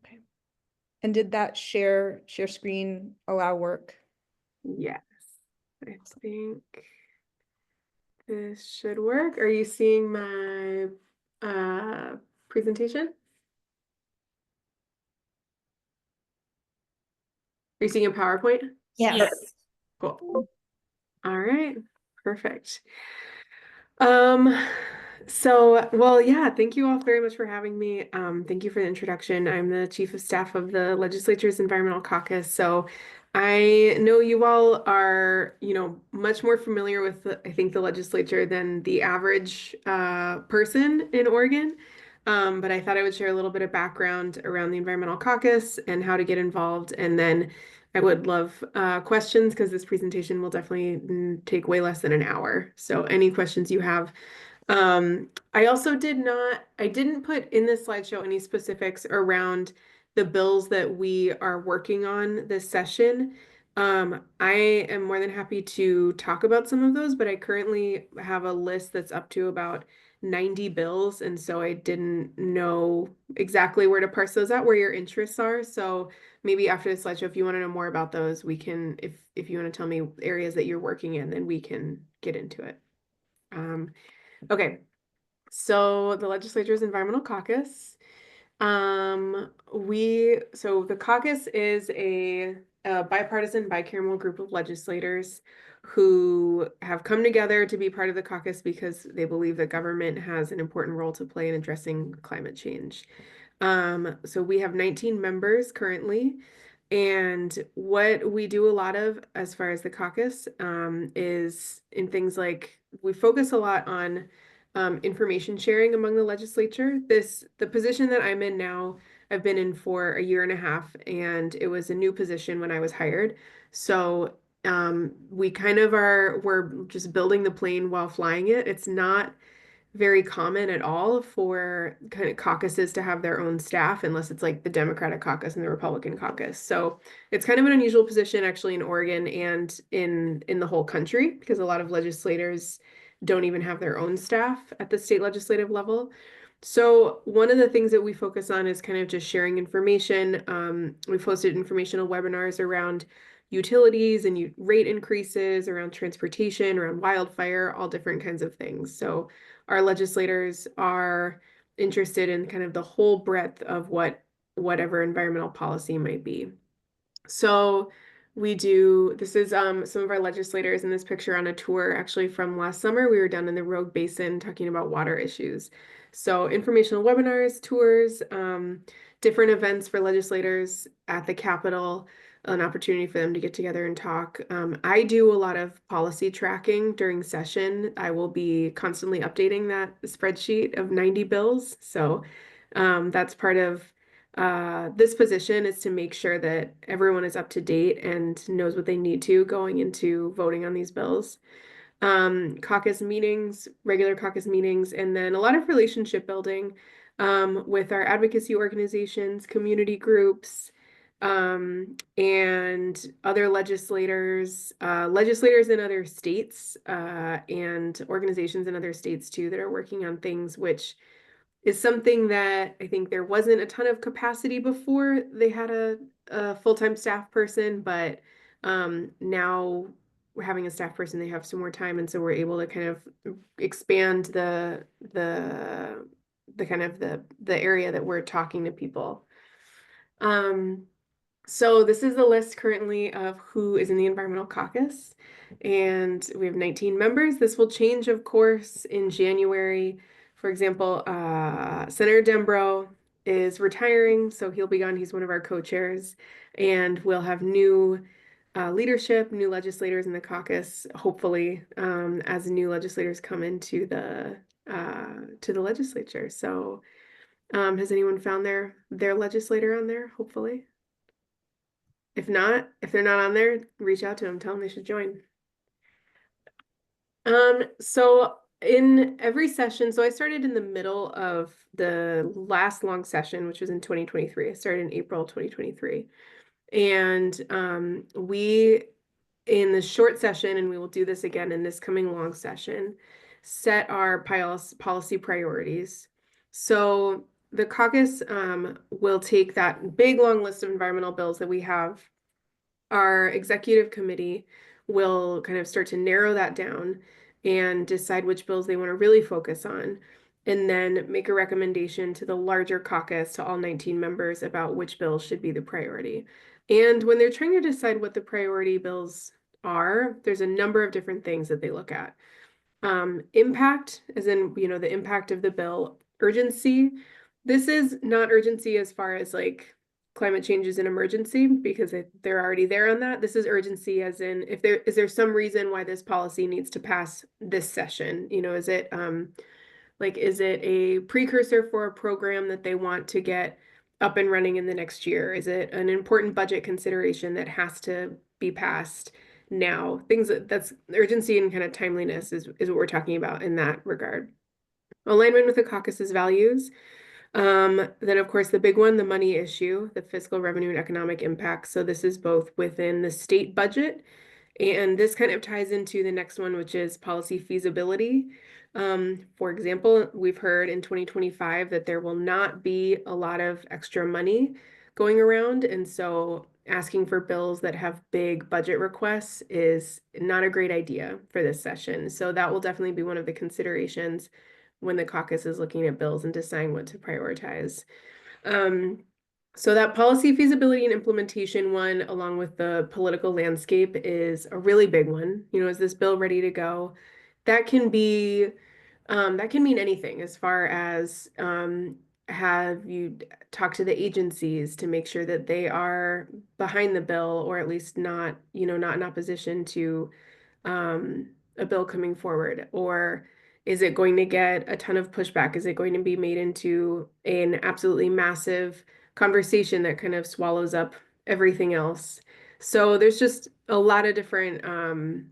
Okay. And did that share screen allow work? Yes, I think this should work. Are you seeing my presentation? Are you seeing a PowerPoint? Yes. Cool. All right, perfect. Um, well, yeah, thank you all very much for having me. Thank you for the introduction. I'm the Chief of Staff of the Legislature's Environmental Caucus. So I know you all are, much more familiar with, I think, the legislature than the average person in Oregon. But I thought I would share a little bit of background around the Environmental Caucus and how to get involved. And then I would love questions because this presentation will definitely take way less than an hour. So any questions you have. I also didn't put in this slideshow any specifics around the bills that we are working on this session. I am more than happy to talk about some of those, but I currently have a list that's up to about 90 bills, and so I didn't know exactly where to parse those out, where your interests are. So maybe after the slideshow, if you want to know more about those, we can, if you want to tell me areas that you're working in, then we can get into it. Okay, so the Legislature's Environmental Caucus. So the caucus is a bipartisan, bicameral group of legislators who have come together to be part of the caucus because they believe that government has an important role to play in addressing climate change. So we have 19 members currently. And what we do a lot of as far as the caucus is in things like we focus a lot on information sharing among the legislature. The position that I'm in now, I've been in for a year and a half, and it was a new position when I was hired. So we kind of we're just building the plane while flying it. It's not very common at all for kind of caucuses to have their own staff unless it's like the Democratic caucus and the Republican caucus. So it's kind of an unusual position actually in Oregon and in the whole country because a lot of legislators don't even have their own staff at the state legislative level. So one of the things that we focus on is kind of just sharing information. We've hosted informational webinars around utilities and rate increases, around transportation, around wildfire, all different kinds of things. So our legislators are interested in kind of the whole breadth of whatever environmental policy might be. So this is some of our legislators in this picture on a tour actually from last summer. We were down in the Rogue Basin talking about water issues. So informational webinars, tours, different events for legislators at the Capitol, an opportunity for them to get together and talk. I do a lot of policy tracking during session. I will be constantly updating that spreadsheet of 90 bills. So that's part of this position is to make sure that everyone is up to date and knows what they need to going into voting on these bills. Caucus meetings, regular caucus meetings, and then a lot of relationship building with our advocacy organizations, community groups, and other legislators, legislators in other states, and organizations in other states too that are working on things which is something that I think there wasn't a ton of capacity before they had a full-time staff person, but now we're having a staff person, they have some more time, and so we're able to kind of expand the kind of the area that we're talking to people. So this is the list currently of who is in the Environmental Caucus, and we have 19 members. This will change, of course, in January. For example, Senator Dembro is retiring, so he'll be gone. He's one of our co-chairs, and we'll have new leadership, new legislators in the caucus, hopefully, as new legislators come into the legislature. So, has anyone found their legislator on there? Hopefully. If not, if they're not on there, reach out to them, tell them they should join. So in every session, so I started in the middle of the last long session, which was in 2023. I started in April 2023. And we, in the short session, and we will do this again in this coming long session, set our policy priorities. So the caucus will take that big long list of environmental bills that we have. Our executive committee will kind of start to narrow that down and decide which bills they want to really focus on, and then make a recommendation to the larger caucus, to all 19 members, about which bills should be the priority. And when they're trying to decide what the priority bills are, there's a number of different things that they look at. Impact, as in, the impact of the bill. Urgency. This is not urgency as far as like climate change is an emergency, because they're already there on that. This is urgency as in, if there is there some reason why this policy needs to pass this session? Is it is it a precursor for a program that they want to get up and running in the next year? Is it an important budget consideration that has to be passed now? That's urgency and kind of timeliness is what we're talking about in that regard. Alignment with the caucus's values. Then of course the big one, the money issue, the fiscal revenue and economic impact. So this is both within the state budget, and this kind of ties into the next one, which is policy feasibility. For example, we've heard in 2025 that there will not be a lot of extra money going around. And so asking for bills that have big budget requests is not a great idea for this session. So that will definitely be one of the considerations when the caucus is looking at bills and deciding what to prioritize. So that policy feasibility and implementation one, along with the political landscape, is a really big one. Is this bill ready to go? That can be, that can mean anything, as far as have you talked to the agencies to make sure that they are behind the bill, or at least not in opposition to a bill coming forward? Or is it going to get a ton of pushback? Is it going to be made into an absolutely massive conversation that kind of swallows up everything else? So there's just a lot of different kind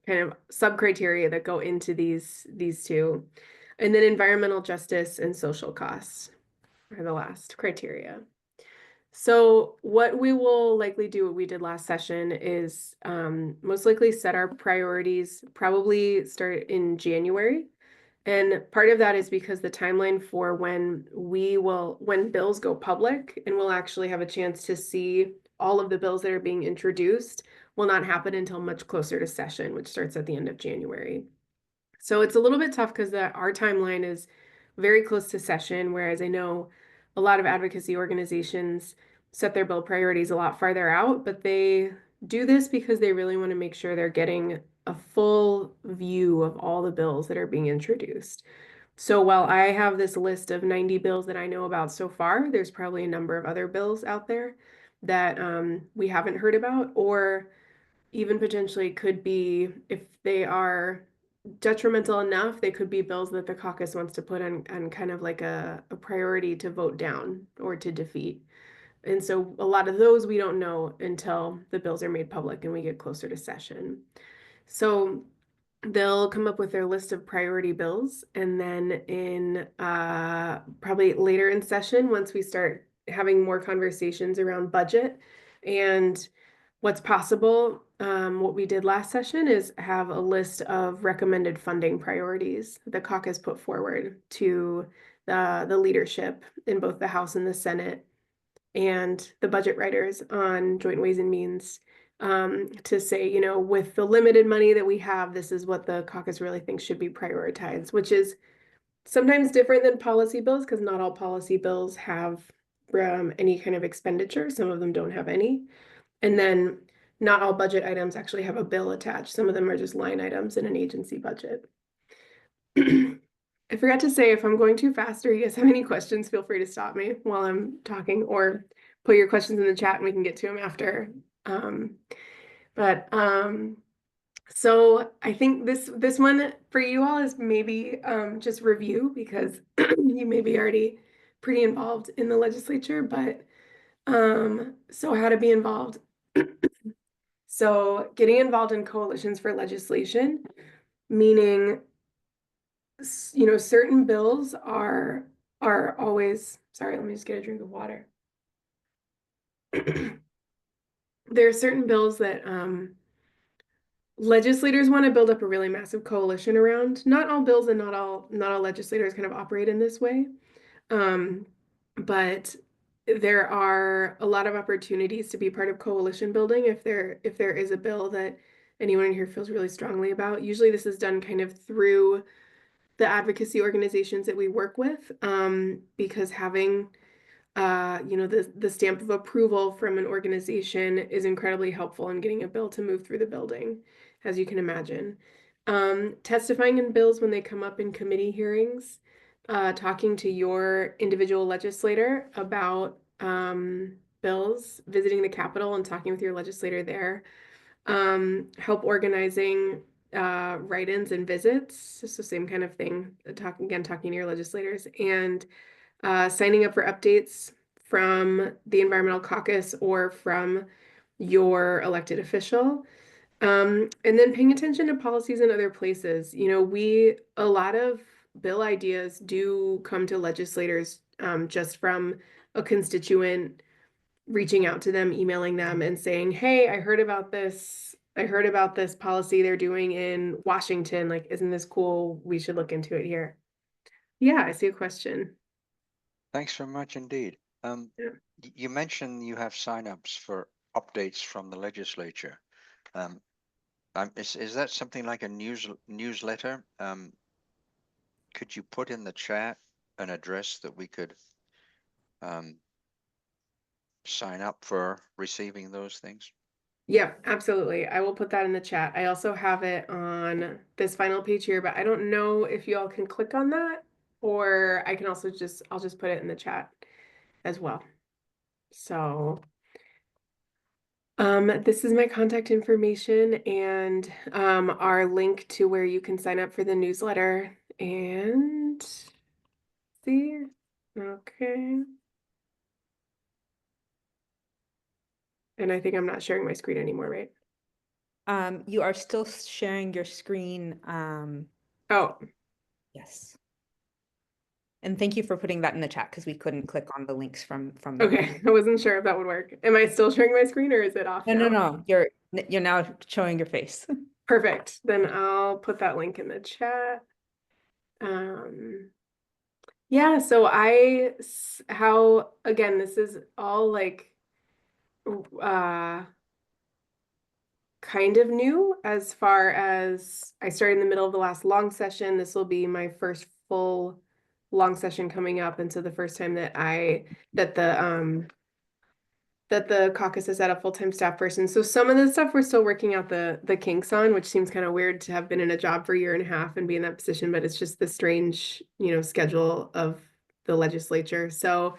of sub-criteria that go into these two. And then environmental justice and social costs are the last criteria. So what we will likely do, what we did last session, is most likely set our priorities, probably start in January. And part of that is because the timeline for when bills go public and we'll actually have a chance to see all of the bills that are being introduced will not happen until much closer to session, which starts at the end of January. So it's a little bit tough because our timeline is very close to session, whereas I know a lot of advocacy organizations set their bill priorities a lot farther out, but they do this because they really want to make sure they're getting a full view of all the bills that are being introduced. So while I have this list of 90 bills that I know about so far, there's probably a number of other bills out there that we haven't heard about, or even potentially could be, if they are detrimental enough, they could be bills that the caucus wants to put on kind of like a priority to vote down or to defeat. And so a lot of those we don't know until the bills are made public and we get closer to session. So they'll come up with their list of priority bills, and then in probably later in session, once we start having more conversations around budget and what's possible, what we did last session is have a list of recommended funding priorities the caucus put forward to the leadership in both the House and the Senate and the budget writers on Joint Ways and Means, to say, with the limited money that we have, this is what the caucus really thinks should be prioritized, which is sometimes different than policy bills, because not all policy bills have any kind of expenditure. Some of them don't have any. And then not all budget items actually have a bill attached. Some of them are just line items in an agency budget. I forgot to say, if I'm going too fast or you guys have any questions, feel free to stop me while I'm talking, or put your questions in the chat and we can get to them after. So I think this one for you all is maybe just review, because you may be already pretty involved in the legislature, but so how to be involved. So getting involved in coalitions for legislation, meaning certain bills are always, sorry, let me just get a drink of water. There are certain bills that legislators want to build up a really massive coalition around. Not all bills and not all legislators kind of operate in this way. But there are a lot of opportunities to be part of coalition building if there is a bill that anyone in here feels really strongly about. Usually this is done kind of through the advocacy organizations that we work with, because having the stamp of approval from an organization is incredibly helpful in getting a bill to move through the building, as you can imagine. Testifying in bills when they come up in committee hearings, talking to your individual legislator about bills, visiting the Capitol and talking with your legislator there, help organizing write-ins and visits, just the same kind of thing, talking to your legislators, and signing up for updates from the environmental caucus or from your elected official. And then paying attention to policies in other places. A lot of bill ideas do come to legislators just from a constituent reaching out to them, emailing them and saying, hey, I heard about this. I heard about this policy they're doing in Washington. Like, isn't this cool? We should look into it here. Yeah, I see a question. Thanks very much indeed. Yeah. You mentioned you have signups for updates from the legislature. Is that something like a newsletter? Could you put in the chat an address that we could sign up for receiving those things? Yeah, absolutely. I will put that in the chat. I also have it on this final page here, but I don't know if you all can click on that, or I can also I'll just put it in the chat as well. So, this is my contact information and our link to where you can sign up for the newsletter and see. Okay. And I think I'm not sharing my screen anymore, right? You are still sharing your screen. Oh, Yes. And thank you for putting that in the chat because we couldn't click on the links from the. okay. I wasn't sure if that would work. Am I still sharing my screen or is it off No, now? no, no. You're now showing your face. Perfect. Then I'll put that link in the chat. Yeah, so again, this is all like uh kind of new as far as I started in the middle of the last long session. This will be my first full long session coming up, and so the first time that the caucus has had a full-time staff person. So some of the stuff we're still working out the kinks on, which seems kind of weird to have been in a job for a year and a half and be in that position, but it's just the strange, schedule of the legislature. So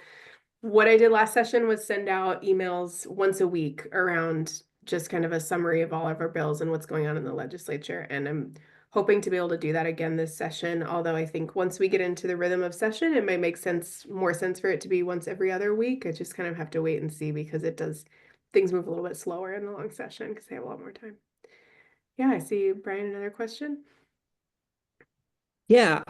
what I did last session was send out emails once a week around just kind of a summary of all of our bills and what's going on in the legislature. And I'm hoping to be able to do that again this session. Although I think once we get into the rhythm of session, it might make more sense for it to be once every other week. I just kind of have to wait and see because things move a little bit slower in the long session because they have a lot more time. Yeah, I see, Brian, another question. Yeah,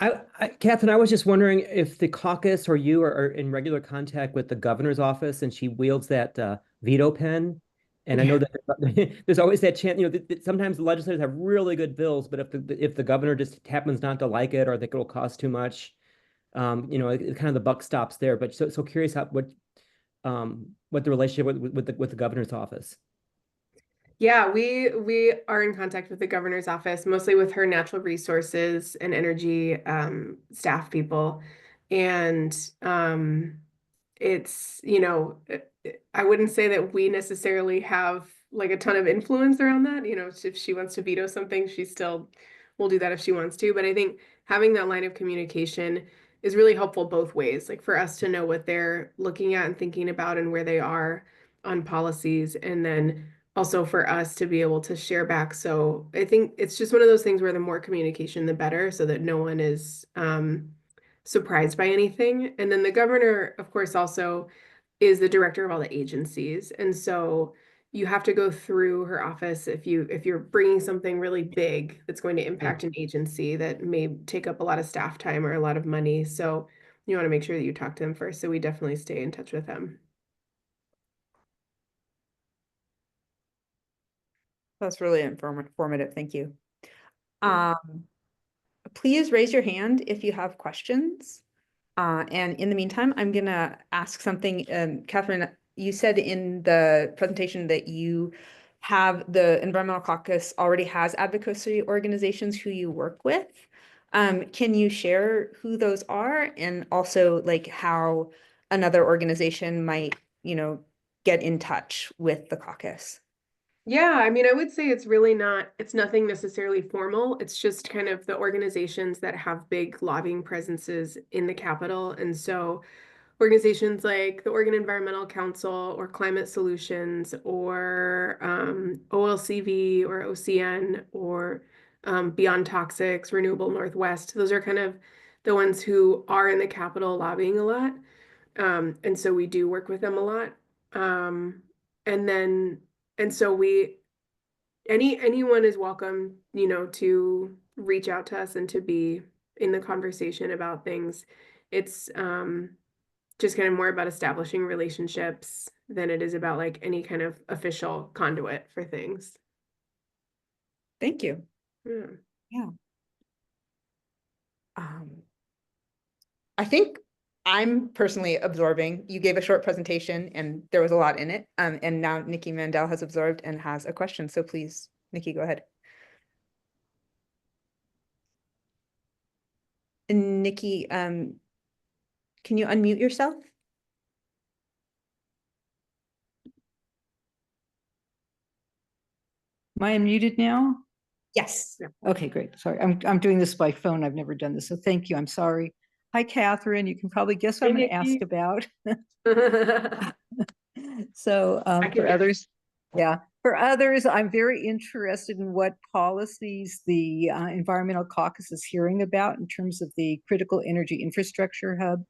Kathryn, I was just wondering if the caucus or you are in regular contact with the governor's office and she wields that veto pen. And I know that there's always that chance, that sometimes the legislators have really good bills, but if the governor just happens not to like it or think it'll cost too much, kind of the buck stops there. But so curious what the relationship with the governor's office. Yeah, we are in contact with the governor's office, mostly with her natural resources and energy staff people. And it's, I wouldn't say that we necessarily have like a ton of influence around that. If she wants to veto something, she still will do that if she wants to. But I think having that line of communication is really helpful both ways, like for us to know what they're looking at and thinking about and where they are on policies, and then also for us to be able to share back. So I think it's just one of those things where the more communication, the better, so that no one is surprised by anything. And then the governor, of course, also is the director of all the agencies. And so you have to go through her office if you're bringing something really big that's going to impact an agency that may take up a lot of staff time or a lot of money. So you want to make sure that you talk to them first. So we definitely stay in touch with them. That's really informative. Thank you. Please raise your hand if you have questions. And in the meantime, I'm gonna ask something. Kathryn, you said in the presentation that you have the Environmental Caucus already has advocacy organizations who you work with. Can you share who those are and also like how another organization might, get in touch with the caucus? Yeah, I mean, I would say it's really not, it's nothing necessarily formal. It's just kind of the organizations that have big lobbying presences in the Capitol. And so organizations like the Oregon Environmental Council or Climate Solutions or OLCV or OCN or Beyond Toxics, Renewable Northwest, those are kind of the ones who are in the Capitol lobbying a lot. And so we do work with them a lot. And then, and so anyone is welcome, to reach out to us and to be in the conversation about things. It's just kind of more about establishing relationships than it is about like any kind of official conduit for things. Thank you. Yeah. Yeah. I think I'm personally absorbing. You gave a short presentation and there was a lot in it. And now Nikki Mandel has absorbed and has a question. So please, Nikki, go ahead. And Nikki, can you unmute yourself? Am I unmuted now? Yes. Okay, great. Sorry, I'm doing this by phone. I've never done this, so thank you. I'm sorry. Hi, Kathryn. You can probably guess what I'm going to ask about. So I can for guess. others, yeah, for others, I'm very interested in what policies the Environmental Caucus is hearing about in terms of the critical energy infrastructure hub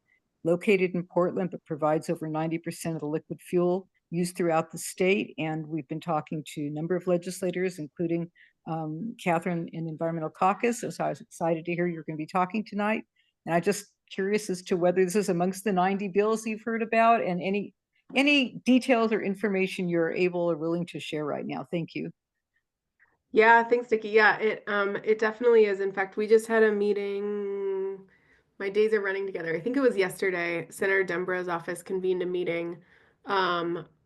located in Portland, but provides over 90% of the liquid fuel used throughout the state. And we've been talking to a number of legislators, including Kathryn in the Environmental Caucus. So I was excited to hear you're going to be talking tonight. And I'm just curious as to whether this is amongst the 90 bills you've heard about and any details or information you're able or willing to share right now. Thank you. Yeah, thanks, Nikki. Yeah, it definitely is. In fact, we just had a meeting. My days are running together. I think it was yesterday. Senator Dembrow's office convened a meeting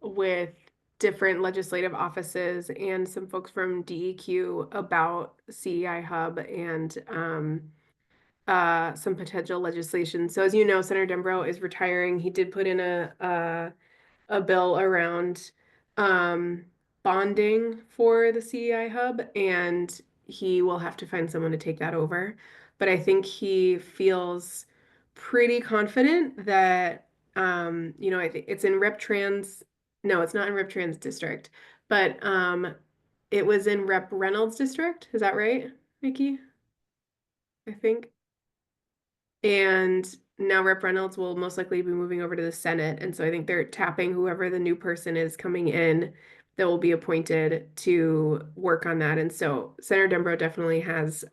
with different legislative offices and some folks from DEQ about CEI Hub and some potential legislation. So as you know, Senator Dembrow is retiring. He did put in a bill around bonding for the CEI hub, and he will have to find someone to take that over. But I think he feels pretty confident that I think it's in Rep Trans. No, it's not in Rep Trans district, but it was in Rep Reynolds district. Is that right, Nikki? I think. And now Rep Reynolds will most likely be moving over to the Senate. And so I think they're tapping whoever the new person is coming in that will be appointed to work on that. And so Senator Dembrow definitely has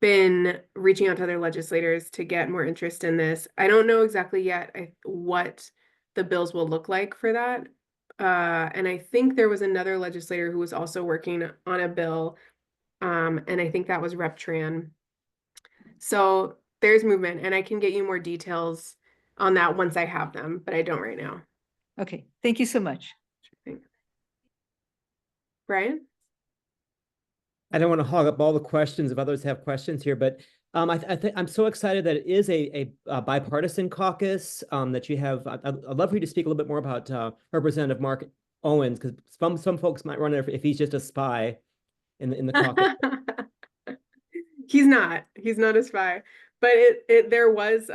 been reaching out to other legislators to get more interest in this. I don't know exactly yet what the bills will look like for that. And I think there was another legislator who was also working on a bill. And I think that was Rep Tran. So there's movement, and I can get you more details on that once I have them, but I don't right now. Okay, thank you so much. Brian? I don't want to hog up all the questions if others have questions here, but I think I'm so excited that it is a bipartisan caucus, that you have. I'd love for you to speak a little bit more about Representative Mark Owens, because some folks might run it if he's just a spy in the caucus. He's not a spy, but there was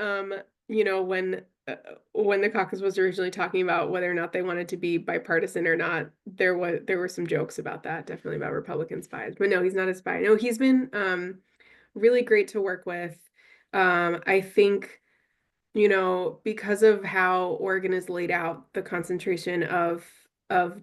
when the caucus was originally talking about whether or not they wanted to be bipartisan or not, there were some jokes about that, definitely about Republican spies. But no, he's not a spy. No, he's been really great to work with. I think, because of how Oregon is laid out, the concentration of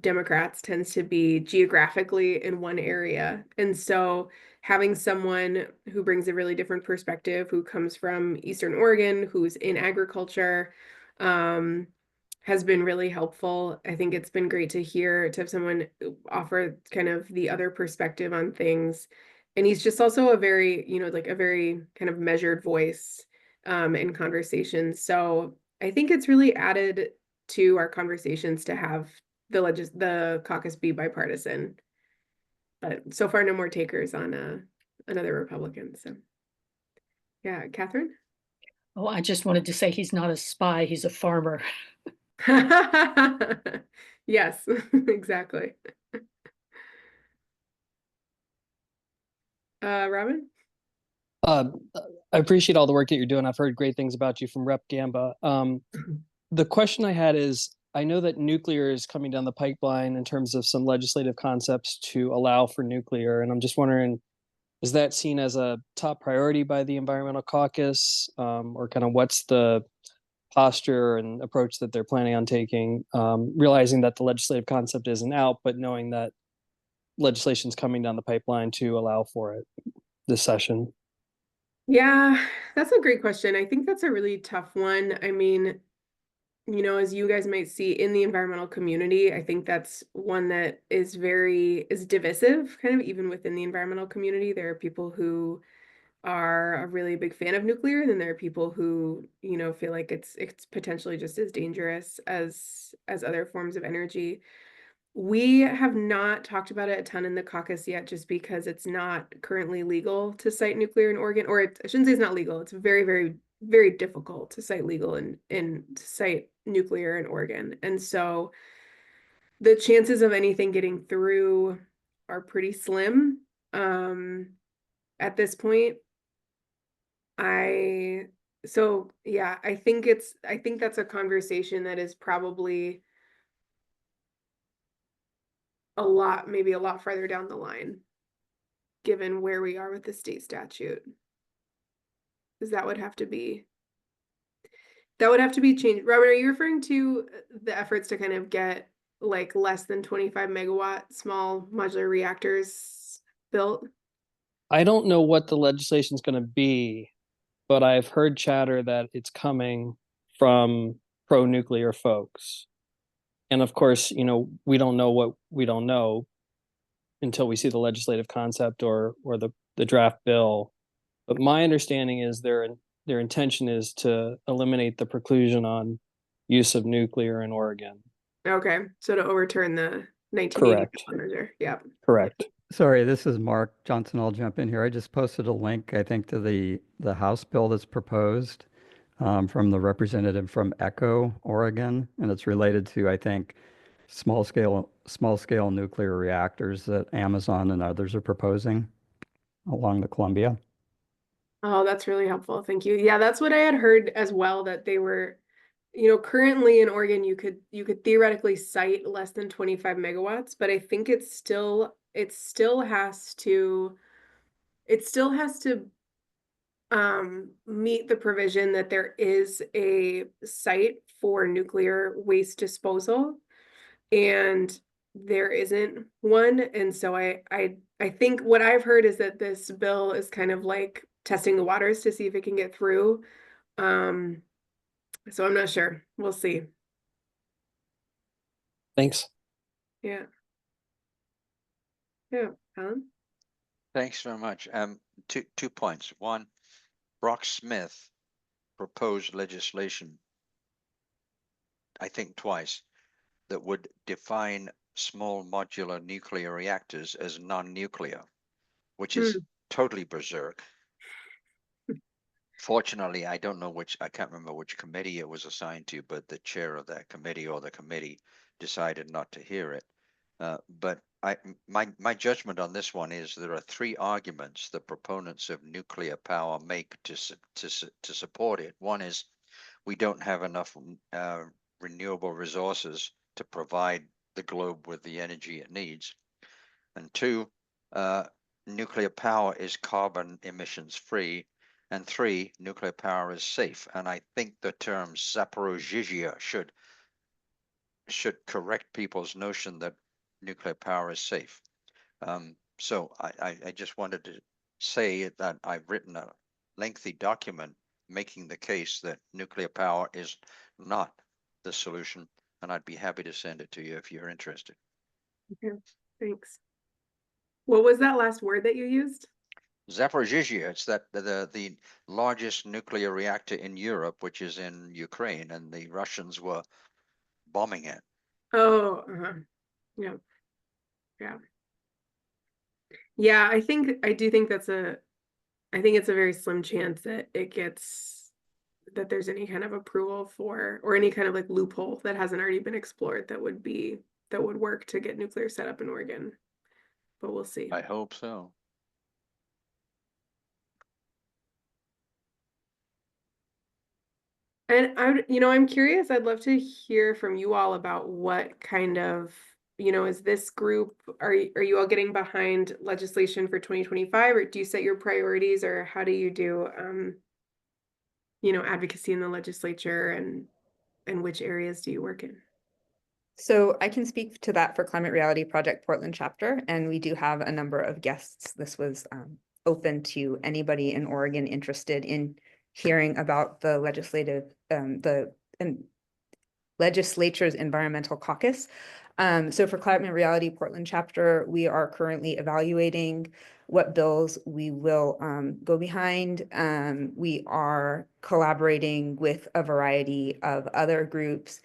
Democrats tends to be geographically in one area. And so having someone who brings a really different perspective, who comes from Eastern Oregon, who's in agriculture, has been really helpful. I think it's been great to have someone offer kind of the other perspective on things. And he's just also a very, a very kind of measured voice in conversations. So I think it's really added to our conversations to have the caucus be bipartisan. But so far, no more takers on another Republican. So yeah, Kathryn? Oh, I just wanted to say he's not a spy, he's a farmer. Yes, exactly. Robin? I appreciate all the work that you're doing. I've heard great things about you from Rep. Gamba. The question I had is, I know that nuclear is coming down the pipeline in terms of some legislative concepts to allow for nuclear, and I'm just wondering, is that seen as a top priority by the Environmental Caucus, or kind of what's the posture and approach that they're planning on taking, realizing that the legislative concept isn't out, but knowing that legislation's coming down the pipeline to allow for it this session? Yeah, that's a great question. I think that's a really tough one. I mean, you know, as you guys might see in the environmental community, I think that's one that is divisive, kind of even within the environmental community. There are people who are a really big fan of nuclear, and then there are people who, you know, feel like it's potentially just as dangerous as other forms of energy. We have not talked about it a ton in the caucus yet, just because it's not currently legal to cite nuclear in Oregon, or I shouldn't say it's not legal. It's very, very, very difficult to cite legal and to cite nuclear in Oregon. And so the chances of anything getting through are pretty slim at this point. So yeah, I think that's a conversation that is probably maybe a lot farther down the line, given where we are with the state statute. Because that would have to be changed. Robert, are you referring to the efforts to kind of get like less than 25 megawatt small modular reactors built? I don't know what the legislation is going to be, but I've heard chatter that it's coming from pro-nuclear folks. And of course, you know, we don't know what we don't know until we see the legislative concept or the draft bill. But my understanding is their intention is to eliminate the preclusion on use of nuclear in Oregon. Okay, so to overturn the 1980 Correct. measure. Yeah. Correct. Sorry, this is Mark Johnson. I'll jump in here. I just posted a link, I think, to the House bill that's proposed from the representative from Echo, Oregon, and it's related to, I think, small scale nuclear reactors that Amazon and others are proposing along the Columbia. Oh, that's really helpful. Thank you. Yeah, that's what I had heard as well, that they were, you know, currently in Oregon, you could theoretically cite less than 25 megawatts, but I think it still has to meet the provision that there is a site for nuclear waste disposal, and there isn't one. And so I think what I've heard is that this bill is kind of like testing the waters to see if it can get through. So I'm not sure. We'll see. Thanks. Yeah. Yeah. Alan? Thanks very much. Two points. One, Brock Smith proposed legislation, I think twice, that would define small modular nuclear reactors as non-nuclear, which is totally berserk. Fortunately, I can't remember which committee it was assigned to, but the chair of that committee or the committee decided not to hear it. But my judgment on this one is there are three arguments the proponents of nuclear power make to support it. One is we don't have enough renewable resources to provide the globe with the energy it needs. And two, nuclear power is carbon emissions free. And three, nuclear power is safe. And I think the term Zaporozhye should correct people's notion that nuclear power is safe. So I just wanted to say that I've written a lengthy document making the case that nuclear power is not the solution, and I'd be happy to send it to you if you're interested. Okay, thanks. What was that last word that you used? Zaporizhzhia. It's the largest nuclear reactor in Europe, which is in Ukraine, and the Russians were bombing it. Oh, yeah, yeah, yeah. I do think I think it's a very slim chance that that there's any kind of approval for, or any kind of like loophole that hasn't already been explored that would work to get nuclear set up in Oregon. But we'll see. I hope so. And I'm curious, I'd love to hear from you all about what kind of, is this group, are you all getting behind legislation for 2025, or do you set your priorities, or how do you do, advocacy in the legislature, and which areas do you work in? So I can speak to that for Climate Reality Project Portland chapter, and we do have a number of guests. This was open to anybody in Oregon interested in hearing about the legislature's environmental caucus. So for Climate Reality Portland chapter, we are currently evaluating what bills we will go behind. We are collaborating with a variety of other groups,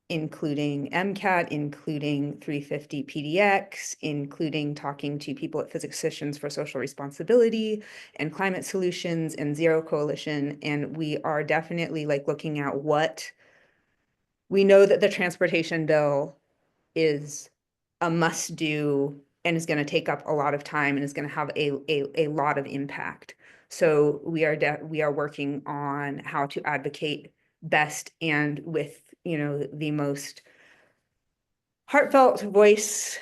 including MCAT, including 350 PDX, including talking to people at Physicians for Social Responsibility and Climate Solutions and Zero Coalition. And we are definitely like looking at what we know that the transportation bill is a must do and is going to take up a lot of time and is going to have a lot of impact. So we are working on how to advocate best and with, the most heartfelt voice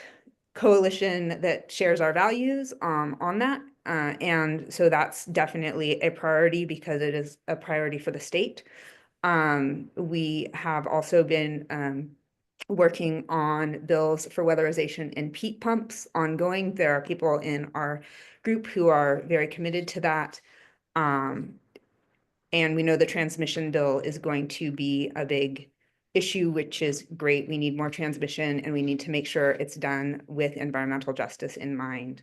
coalition that shares our values on that. And so that's definitely a priority because it is a priority for the state. We have also been working on bills for weatherization and peat pumps ongoing. There are people in our group who are very committed to that. And we know the transmission bill is going to be a big issue, which is great. We need more transmission and we need to make sure it's done with environmental justice in mind.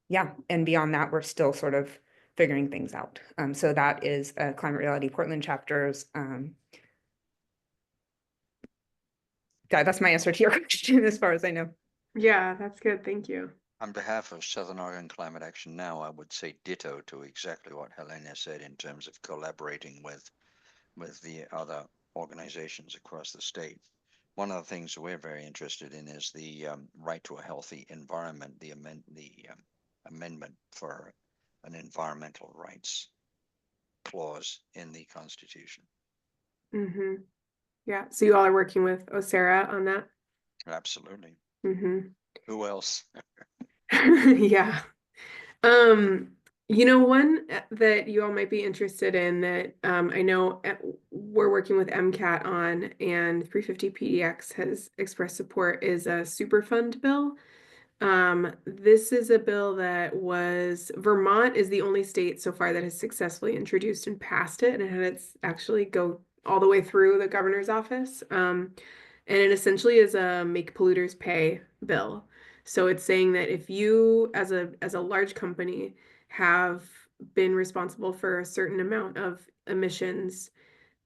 Yeah, and beyond that, we're still sort of figuring things out. So that is Climate Reality Portland chapters. Yeah, that's my answer to your question as far as I know. Yeah, that's good. Thank you. On behalf of Southern Oregon Climate Action Now, I would say ditto to exactly what Helena said in terms of collaborating with the other organizations across the state. One of the things we're very interested in is the right to a healthy environment, the amendment for an environmental rights clause in the Constitution. Mm-hmm. Yeah, so you all are working with OSERA on that? Absolutely. Mm-hmm. Who else? Yeah. One that you all might be interested in that I know we're working with MCAT on, and 350 PDX has expressed support, is a Superfund bill. This is a bill that Vermont is the only state so far that has successfully introduced and passed it, and it had its actually go all the way through the governor's office. And it essentially is a make polluters pay bill. So it's saying that if you, as a large company, have been responsible for a certain amount of emissions,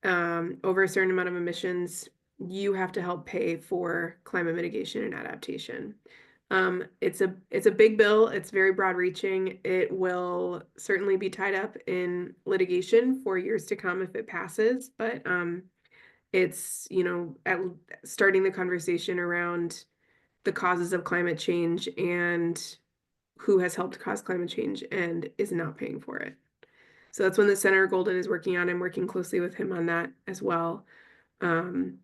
over a certain amount of emissions, you have to help pay for climate mitigation and adaptation. It's a big bill. It's very broad reaching. It will certainly be tied up in litigation for years to come if it passes, but it's, starting the conversation around the causes of climate change and who has helped cause climate change and is not paying for it. So that's when the Senator Golden is working on. I'm working closely with him on that as well. And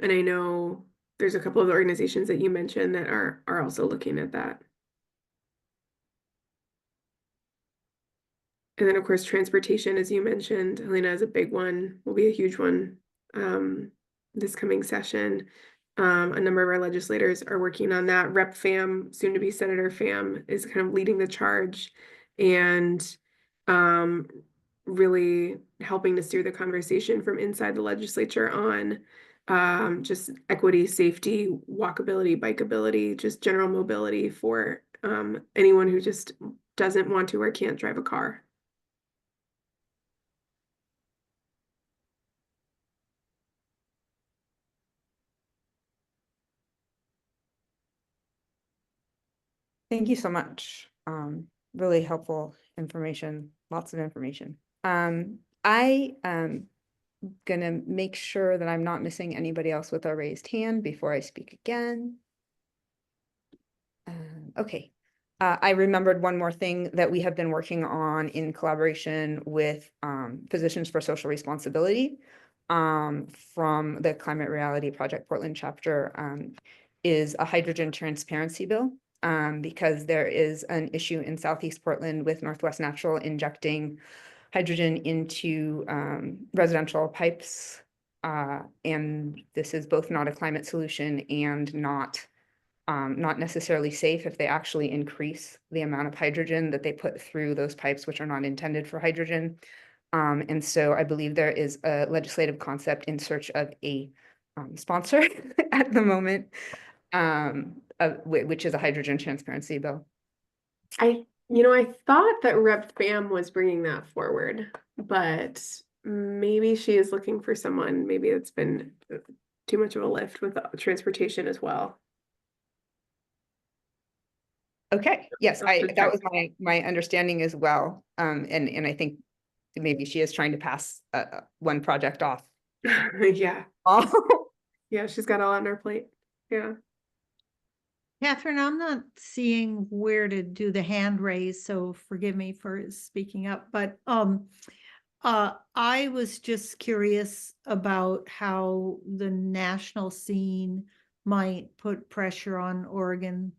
I know there's a couple of organizations that you mentioned that are also looking at that. And then of course, transportation, as you mentioned, Helena, is a big one, will be a huge one this coming session. A number of our legislators are working on that. Rep. Pham, soon to be Senator Pham, is kind of leading the charge and really helping to steer the conversation from inside the legislature on just equity, safety, walkability, bikeability, just general mobility for anyone who just doesn't want to or can't drive a car. Thank you so much. Really helpful information, lots of information. I gonna make sure that I'm not missing anybody else with a raised hand before I speak again. Okay. I remembered one more thing that we have been working on in collaboration with Physicians for Social Responsibility from the Climate Reality Project Portland chapter is a hydrogen transparency bill because there is an issue in Southeast Portland with Northwest Natural injecting hydrogen into residential pipes. And this is both not a climate solution and not necessarily safe if they actually increase the amount of hydrogen that they put through those pipes, which are not intended for hydrogen. And so I believe there is a legislative concept in search of a sponsor at the moment, which is a hydrogen transparency bill. I thought that Rep. Pham was bringing that forward, but maybe she is looking for someone. Maybe it's been too much of a lift with transportation as well. Okay, yes, I'll that was my understanding as well. And I think maybe she is trying to pass one project off. Yeah. Oh, Yeah, she's got all on her plate. Yeah. Kathryn, I'm not seeing where to do the hand raise, so forgive me for speaking up, but I was just curious about how the national scene might put pressure on Oregon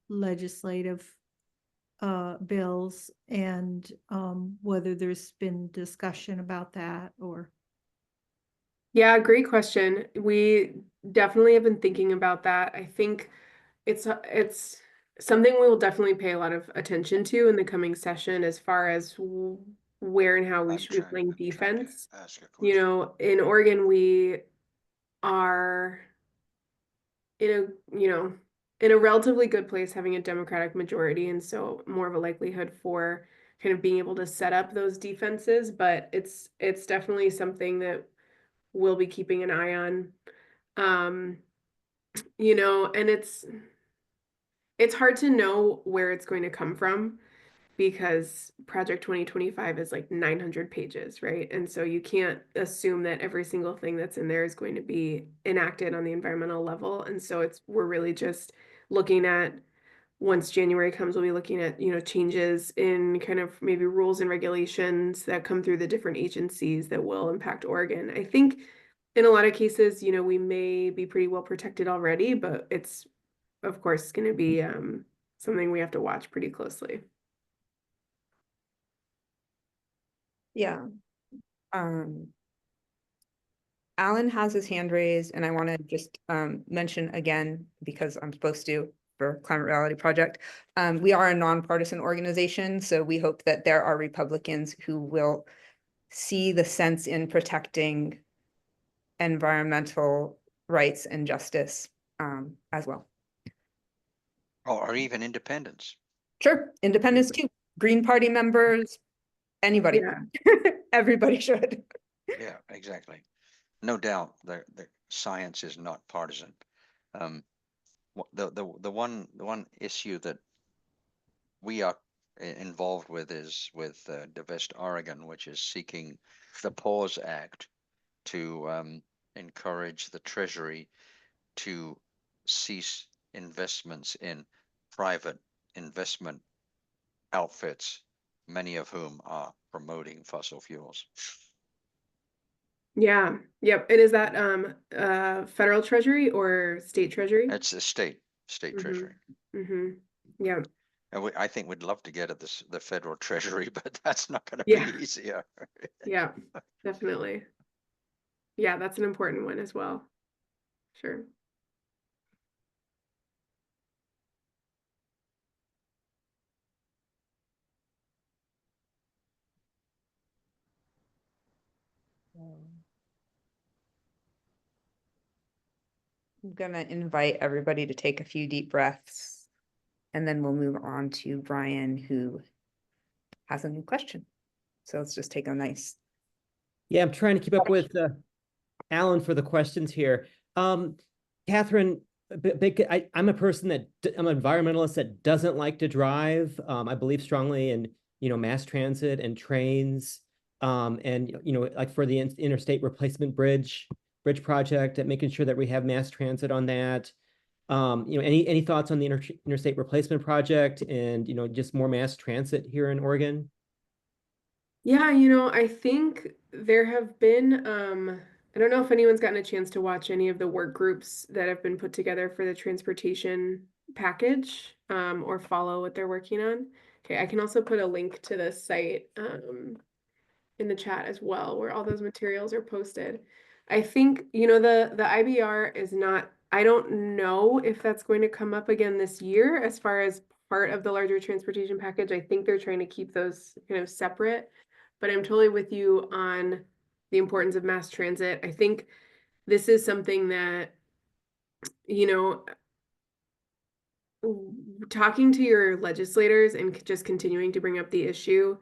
legislative bills and whether there's been discussion about that or. Yeah, great question. We definitely have been thinking about that. I think it's something we will definitely pay a lot of attention to in the coming session as far as where and how we should be playing defense. You know, in Oregon, we are in a relatively good place having a Democratic majority, and so more of a likelihood for kind of being able to set up those defenses, but it's definitely something that we'll be keeping an eye on. You know, and it's hard to know where it's going to come from because Project 2025 is like 900 pages, right? And so you can't assume that every single thing that's in there is going to be enacted on the environmental level. And so we're really just looking at, once January comes, we'll be looking at, changes in kind of maybe rules and regulations that come through the different agencies that will impact Oregon. I think in a lot of cases, we may be pretty well protected already, but it's, of course, going to be something we have to watch pretty closely. yeah. Alan has his hand raised, and I want to just mention again, because I'm supposed to for Climate Reality Project, we are a nonpartisan organization, so we hope that there are Republicans who will see the sense in protecting environmental rights and justice as well. Or even independents. Sure, independents too, Green Party members, anybody. Yeah. Everybody should. Yeah, exactly. No doubt the science is not partisan. The one issue that we are involved with is with Divest Oregon, which is seeking the Pause Act to encourage the Treasury to cease investments in private investment outfits, many of whom are promoting fossil fuels. Yeah. Yep. And is that federal treasury or state treasury? It's a state treasury. Mm-hmm. Yeah. And I think we'd love to get at the federal treasury, but that's not going to Yeah. be easier. Yeah, definitely. Yeah, that's an important one as well. Sure. I'm gonna invite everybody to take a few deep breaths. and then we'll move on to Brian, who has a new question. So let's just take a nice. Yeah, I'm trying to keep up with Alan for the questions here. Kathryn, I'm a person I'm an environmentalist that doesn't like to drive. I believe strongly in, mass transit and trains. And, like for the interstate replacement bridge project, and making sure that we have mass transit on that. Any thoughts on the interstate replacement project and, just more mass transit here in Oregon? Yeah, I think there have been, I don't know if anyone's gotten a chance to watch any of the work groups that have been put together for the transportation package, or follow what they're working on. Okay, I can also put a link to the site, in the chat as well, where all those materials are posted. I think, the IBR is not, I don't know if that's going to come up again this year as far as part of the larger transportation package. I think they're trying to keep those kind of separate, but I'm totally with you on the importance of mass transit. I think this is something that, talking to your legislators and just continuing to bring up the issue,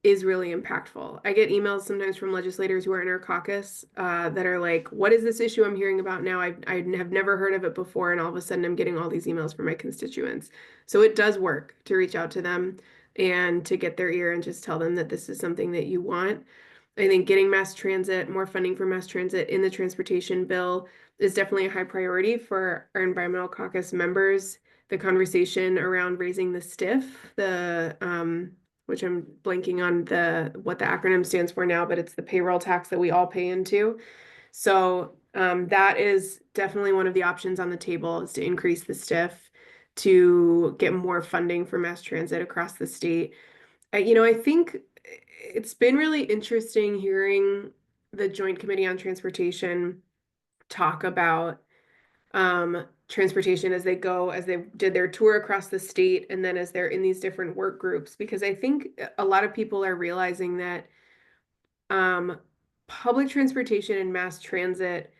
is really impactful. I get emails sometimes from legislators who are in our caucus, that are like, what is this issue I'm hearing about now? I have never heard of it before, and all of a sudden I'm getting all these emails from my constituents. So it does work to reach out to them and to get their ear and just tell them that this is something that you want. I think getting mass transit, more funding for mass transit in the transportation bill is definitely a high priority for our environmental caucus members. The conversation around raising the STIF, which I'm blanking on what the acronym stands for now, but it's the payroll tax that we all pay into. So that is definitely one of the options on the table, is to increase the STIF to get more funding for mass transit across the state. I think it's been really interesting hearing the Joint Committee on Transportation talk about transportation as they did their tour across the state, and then as they're in these different work groups, because I think a lot of people are realizing that public transportation and mass transit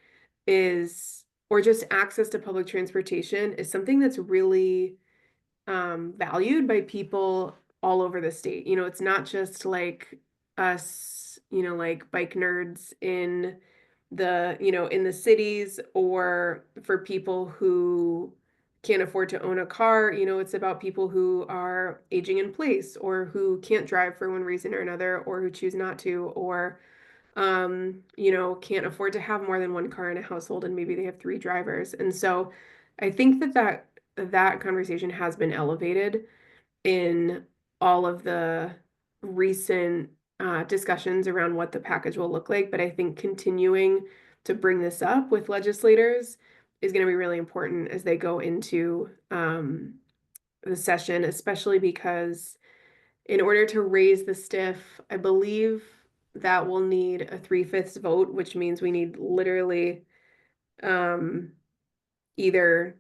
or just access to public transportation is something that's really valued by people all over the state. It's not just like us, like bike nerds in the cities, or for people who can't afford to own a car. It's about people who are aging in place, or who can't drive for one reason or another, or who choose not to, or can't afford to have more than one car in a household, and maybe they have 3 drivers. And so I think that conversation has been elevated in all of the recent discussions around what the package will look like. But I think continuing to bring this up with legislators is going to be really important as they go into the session, especially because in order to raise the STIF, I believe that will need a 3/5 vote, which means we need literally either,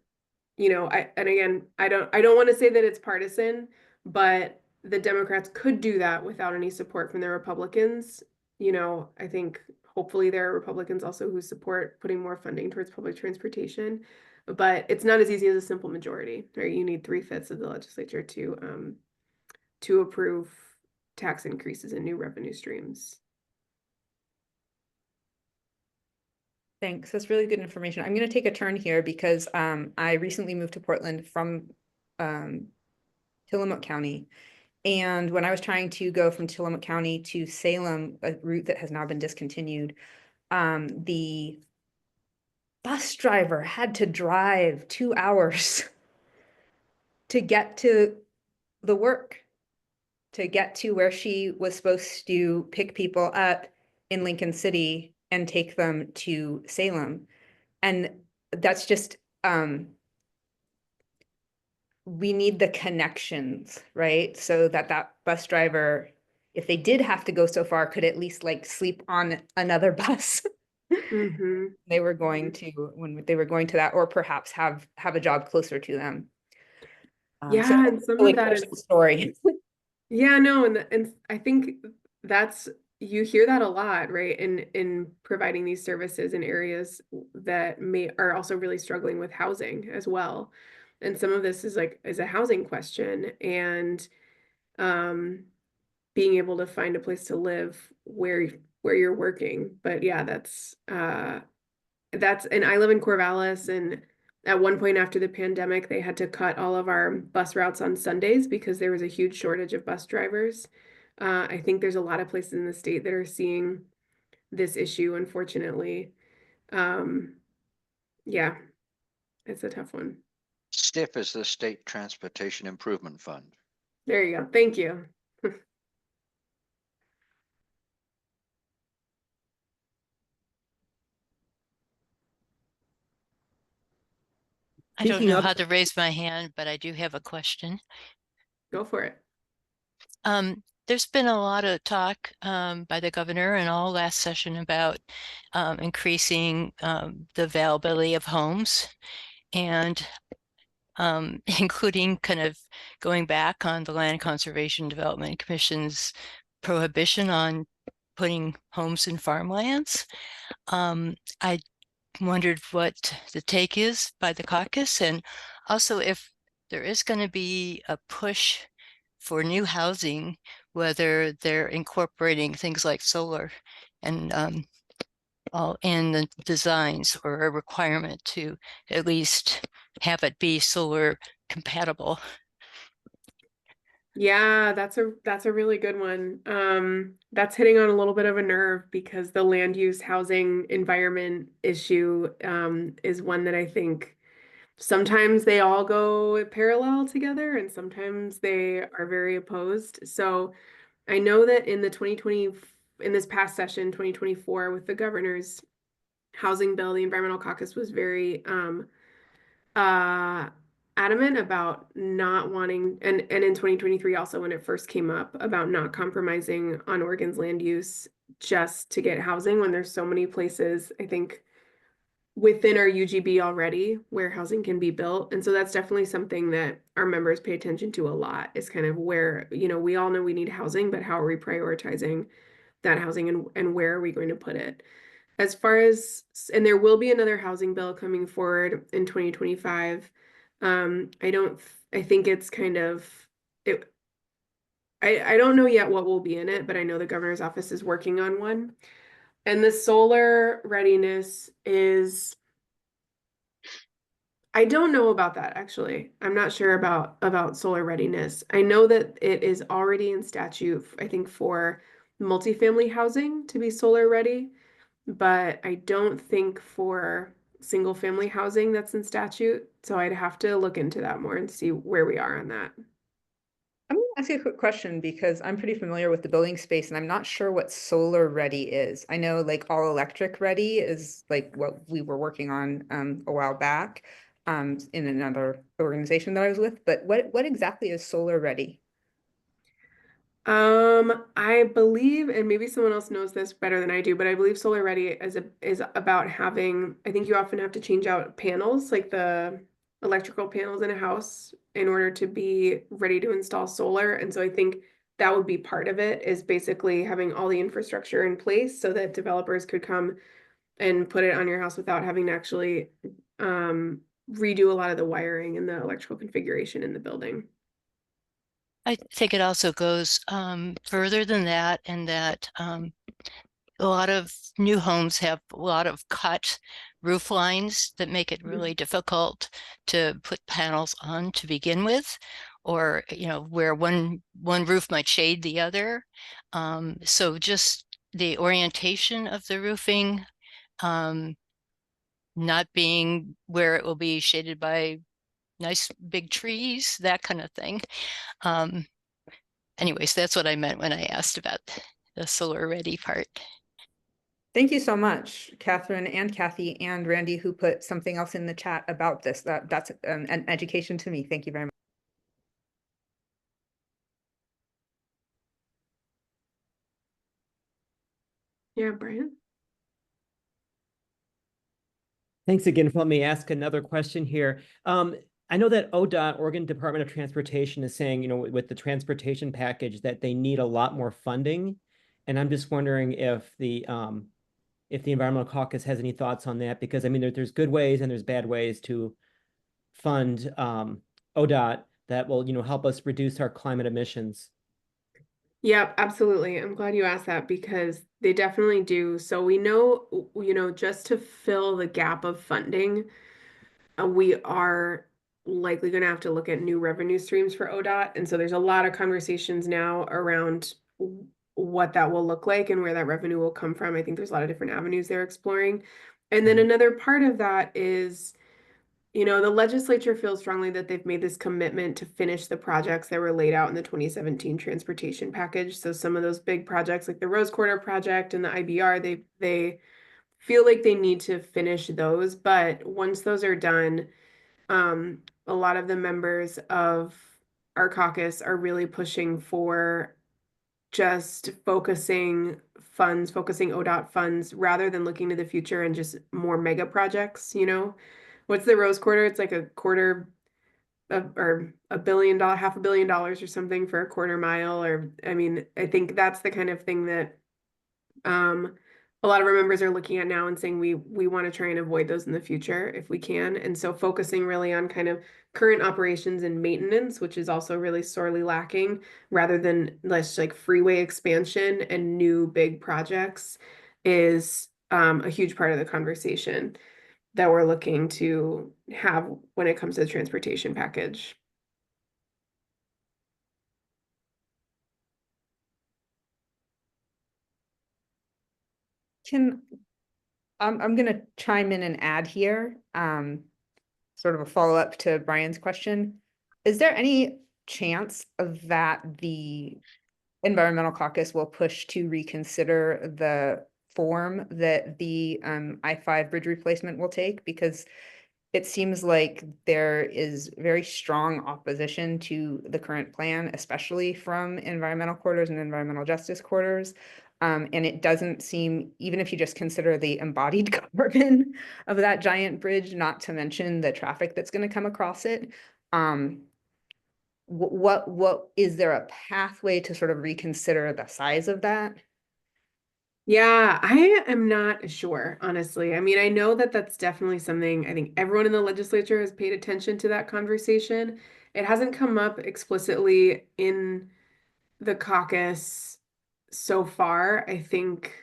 I don't want to say that it's partisan, but the Democrats could do that without any support from the Republicans. I think hopefully there are Republicans also who support putting more funding towards public transportation, but it's not as easy as a simple majority, right? You need 3/5 of the legislature to approve tax increases and new revenue streams. Thanks. That's really good information. I'm going to take a turn here because I recently moved to Portland from Tillamook County. And when I was trying to go from Tillamook County to Salem, a route that has now been discontinued, the bus driver had to drive 2 hours to get to the work, to get to where she was supposed to pick people up in Lincoln City and take them to Salem. And that's just, we need the connections, right? So that bus driver, if they did have to go so far, could at least like sleep on another bus. Mm-hmm. They were going to, when they were going to that, or perhaps have a job closer to them. Yeah, and some really of that is story. Yeah, no, and I think you hear that a lot, right? In providing these services in areas that are also really struggling with housing as well. And some of this is a housing question, and being able to find a place to live where you're working. But yeah, that's and I live in Corvallis, and at one point after the pandemic, they had to cut all of our bus routes on Sundays because there was a huge shortage of bus drivers. I think there's a lot of places in the state that are seeing this issue, unfortunately. Yeah, it's a tough one. STIF is the State Transportation Improvement Fund. There you go. Thank you. I don't Speaking know of- how to raise my hand, but I do have a question. Go for it. There's been a lot of talk by the governor and all last session about increasing the availability of homes, and including kind of going back on the Land Conservation Development Commission's prohibition on putting homes in farmlands. I wondered what the take is by the caucus, and also if there is going to be a push for new housing, whether they're incorporating things like solar and all in the designs, or a requirement to at least have it be solar compatible. Yeah, that's a really good one. That's hitting on a little bit of a nerve because the land use housing environment issue is one that I think sometimes they all go parallel together and sometimes they are very opposed. So I know that in this past session, 2024, with the governor's housing bill, the Environmental Caucus was very adamant about not wanting, and in 2023 also, when it first came up, about not compromising on Oregon's land use just to get housing, when there's so many places, I think, within our UGB already where housing can be built. And so that's definitely something that our members pay attention to a lot, is kind of where, we all know we need housing, but how are we prioritizing that housing, and where are we going to put it? As far as, and there will be another housing bill coming forward in 2025. I think it's kind of, I don't know yet what will be in it, but I know the governor's office is working on one. And the solar readiness is, I don't know about that, actually. I'm not sure about solar readiness. I know that it is already in statute, I think, for multifamily housing to be solar ready, but I don't think for single family housing that's in statute. So I'd have to look into that more and see where we are on that. I'm going to ask you a quick question because I'm pretty familiar with the building space and I'm not sure what solar ready is. I know like all electric ready is like what we were working on a while back in another organization that I was with, but what exactly is solar ready? I believe, and maybe someone else knows this better than I do, but I believe solar ready is about having, I think you often have to change out panels, like the electrical panels in a house, in order to be ready to install solar. And so I think that would be part of it, is basically having all the infrastructure in place so that developers could come and put it on your house without having to actually redo a lot of the wiring and the electrical configuration in the building. I think it also goes further than that, and that a lot of new homes have a lot of cut roof lines that make it really difficult to put panels on to begin with, or where one roof might shade the other. So just the orientation of the roofing, not being where it will be shaded by nice big trees, that kind of thing. Anyways, that's what I meant when I asked about the solar ready part. Thank you so much, Kathryn and Kathy and Randy, who put something else in the chat about this. That's an education to me. Thank you very much. Yeah, Brian? Thanks again for letting me ask another question here. I know that ODOT, Oregon Department of Transportation, is saying, with the transportation package, that they need a lot more funding. And I'm just wondering if the Environmental Caucus has any thoughts on that, because I mean, there's good ways and there's bad ways to fund ODOT that will, help us reduce our climate emissions? Yep, absolutely. I'm glad you asked that because they definitely do. So we know, just to fill the gap of funding, we are likely going to have to look at new revenue streams for ODOT. And so there's a lot of conversations now around what that will look like and where that revenue will come from. I think there's a lot of different avenues they're exploring. And then another part of that is, the legislature feels strongly that they've made this commitment to finish the projects that were laid out in the 2017 transportation package. So some of those big projects like the Rose Quarter project and the IBR, they feel like they need to finish those. But once those are done, a lot of the members of our caucus are really pushing for just focusing ODOT funds rather than looking to the future and just more mega projects, What's the Rose Quarter? It's like a quarter or $1 billion, $500 million or something for a quarter mile. Or, I mean, I think that's the kind of thing that a lot of our members are looking at now and saying we want to try and avoid those in the future if we can. And so focusing really on kind of current operations and maintenance, which is also really sorely lacking, rather than less like freeway expansion and new big projects, is a huge part of the conversation that we're looking to have when it comes to the transportation package. I'm gonna chime in and add here, sort of a follow-up to Brian's question. Is there any chance of that the Environmental Caucus will push to reconsider the form that the I-5 bridge replacement will take? Because it seems like there is very strong opposition to the current plan, especially from environmental quarters and environmental justice quarters. And it doesn't seem, even if you just consider the embodied carbon of that giant bridge, not to mention the traffic that's going to come across it, what is there a pathway to sort of reconsider the size of that? Yeah, I am not sure, honestly. I mean, I know that that's definitely something I think everyone in the legislature has paid attention to that conversation. It hasn't come up explicitly in the caucus so far, I think.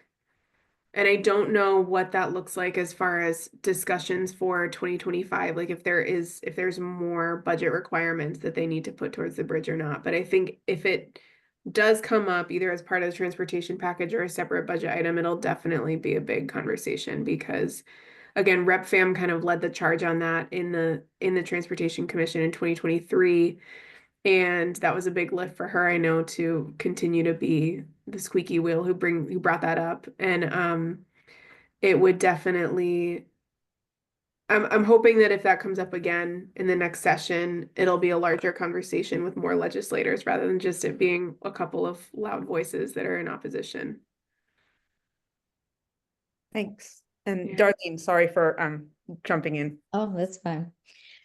And I don't know what that looks like as far as discussions for 2025, like if there's more budget requirements that they need to put towards the bridge or not. But I think if it does come up either as part of the transportation package or a separate budget item, it'll definitely be a big conversation because again, Rep Fam kind of led the charge on that in the Transportation Commission in 2023. And that was a big lift for her, I know, to continue to be the squeaky wheel who brought that up. And it would definitely, I'm hoping that if that comes up again in the next session, it'll be a larger conversation with more legislators rather than just it being a couple of loud voices that are in opposition. Thanks. And Yeah. Darlene, sorry for jumping in. Oh, that's fine.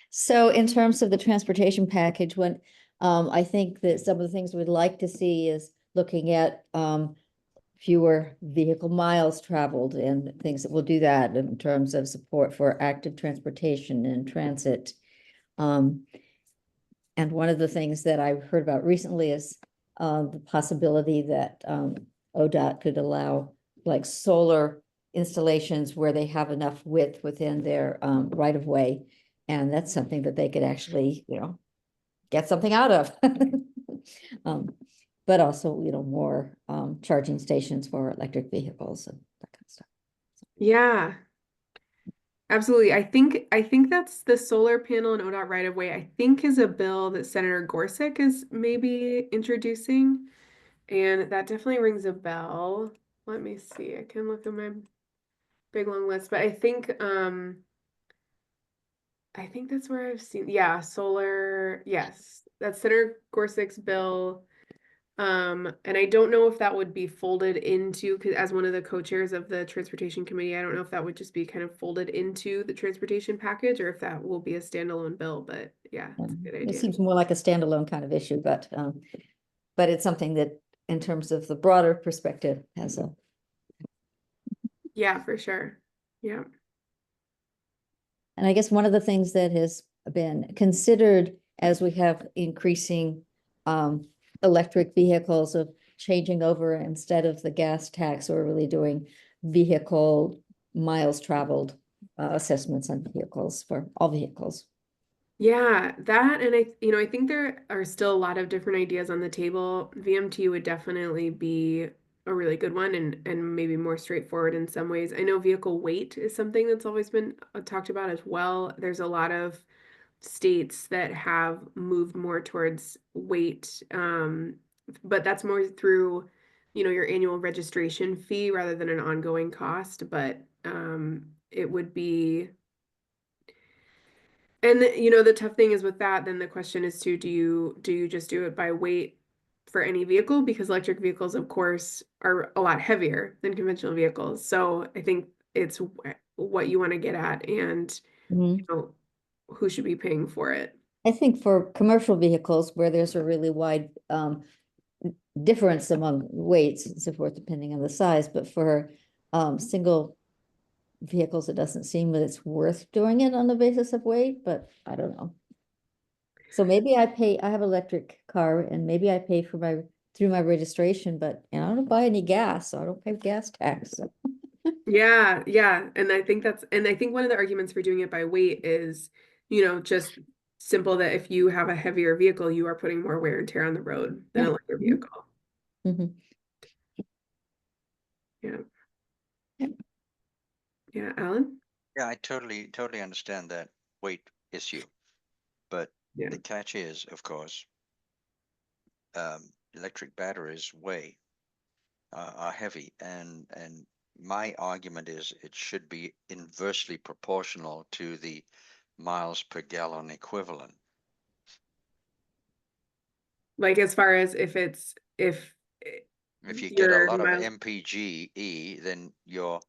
So in terms of the transportation package, when I think that some of the things we'd like to see is looking at fewer vehicle miles traveled and things that will do that in terms of support for active transportation and transit. And one of the things that I've heard about recently is the possibility that ODOT could allow like solar installations where they have enough width within their right of way. And that's something that they could actually, get something out of. But also, more charging stations for electric vehicles and that kind of stuff. Yeah, absolutely. I think that's the solar panel and ODOT right of way, I think is a bill that Senator Gorsuch is maybe introducing. And that definitely rings a bell. Let me see. I can look at my big long list, but I think that's where I've seen, solar, yes. That's Senator Gorsuch's bill. And I don't know if that would be folded into, as one of the co-chairs of the Transportation Committee, I don't know if that would just be kind of folded into the transportation package or if that will be a standalone bill, but yeah, that's a good idea. It seems more like a standalone kind of issue, but it's something that in terms of the broader perspective has a. Yeah, for sure. Yeah. And I guess one of the things that has been considered as we have increasing electric vehicles of changing over instead of the gas tax, we're really doing vehicle miles traveled assessments on vehicles for all vehicles. Yeah, that, and I think there are still a lot of different ideas on the table. VMT would definitely be a really good one and maybe more straightforward in some ways. I know vehicle weight is something that's always been talked about as well. There's a lot of states that have moved more towards weight, but that's more through, your annual registration fee rather than an ongoing cost. But it would be, and the tough thing is with that, then the question is do you just do it by weight for any vehicle? Because electric vehicles, of course, are a lot heavier than conventional vehicles. So I think it's what you want to get at and who should be paying for it. I think for commercial vehicles where there's a really wide difference among weights and so forth, depending on the size, but for single vehicles, it doesn't seem that it's worth doing it on the basis of weight, but I don't know. So maybe I have an electric car and maybe I pay for through my registration, but I don't buy any gas, so I don't pay gas tax. So. Yeah. And I think one of the arguments for doing it by weight is, just simple that if you have a heavier vehicle, you are putting more wear and tear on the road than a lighter vehicle. Mm-hmm. Yeah, Alan? Yeah, I totally understand that weight issue. But the catch is, of course, electric batteries are heavy, and my argument is it should be inversely proportional to the miles per gallon equivalent. Like as far as if you get a lot of MPGE, then your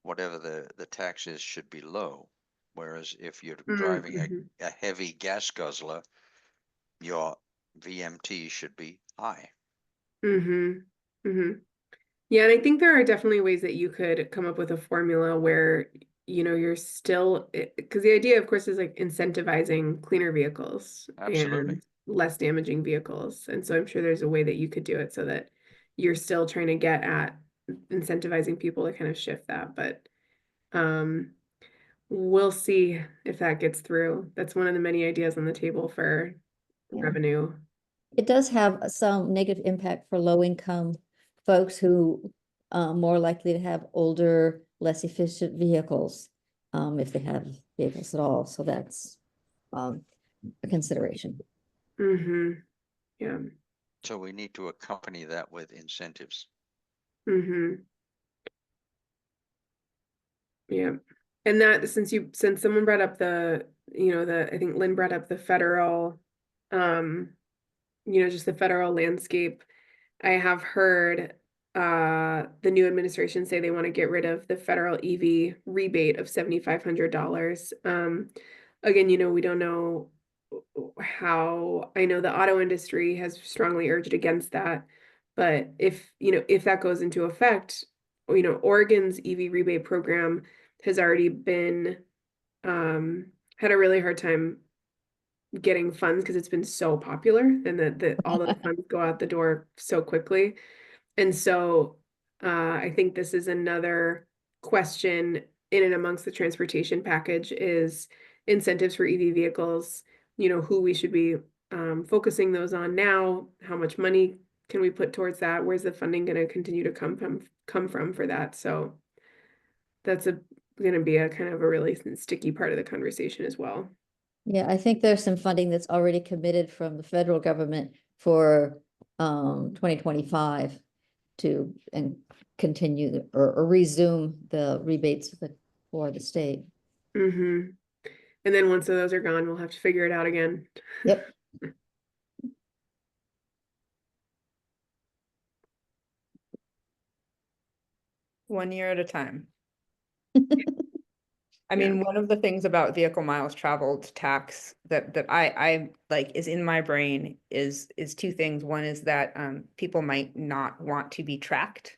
whatever the tax is should be low. Whereas if you're driving a heavy gas guzzler, your VMT should be high. Yeah, and I think there are definitely ways that you could come up with a formula where, you're still, because the idea, of course, is like incentivizing cleaner vehicles and less damaging vehicles. And so I'm sure there's a way that you could do it so that you're still trying to get at incentivizing people to kind of shift that. But we'll see if that gets through. That's one of the many ideas on the table for revenue. It does have some negative impact for low-income folks who more likely to have older, less efficient vehicles, if they have vehicles at all. So that's a consideration. Yeah. So we need to accompany that with incentives. Yeah. And that since someone brought up I think Lynn brought up the federal, just the federal landscape. I have heard the new administration say they want to get rid of the federal EV rebate of $7,500. Again, we don't know how. I know the auto industry has strongly urged against that, but if that goes into effect, Oregon's EV rebate program has already been had a really hard time getting funds because it's been so popular and that all the funds go out the door so quickly. And so I think this is another question in and amongst the transportation package is incentives for EV vehicles, who we should be focusing those on now, how much money can we put towards that? Where's the funding going to continue to come from for that? So that's going to be a kind of a really sticky part of the conversation as well. Yeah, I think there's some funding that's already committed from the federal government for 2025 to continue or resume the rebates for the state. And then once those are gone, we'll have to figure it out again. Yep. One year at a time. I mean, one of the things about vehicle miles traveled tax that I like is in my brain is two things. One is that people might not want to be tracked.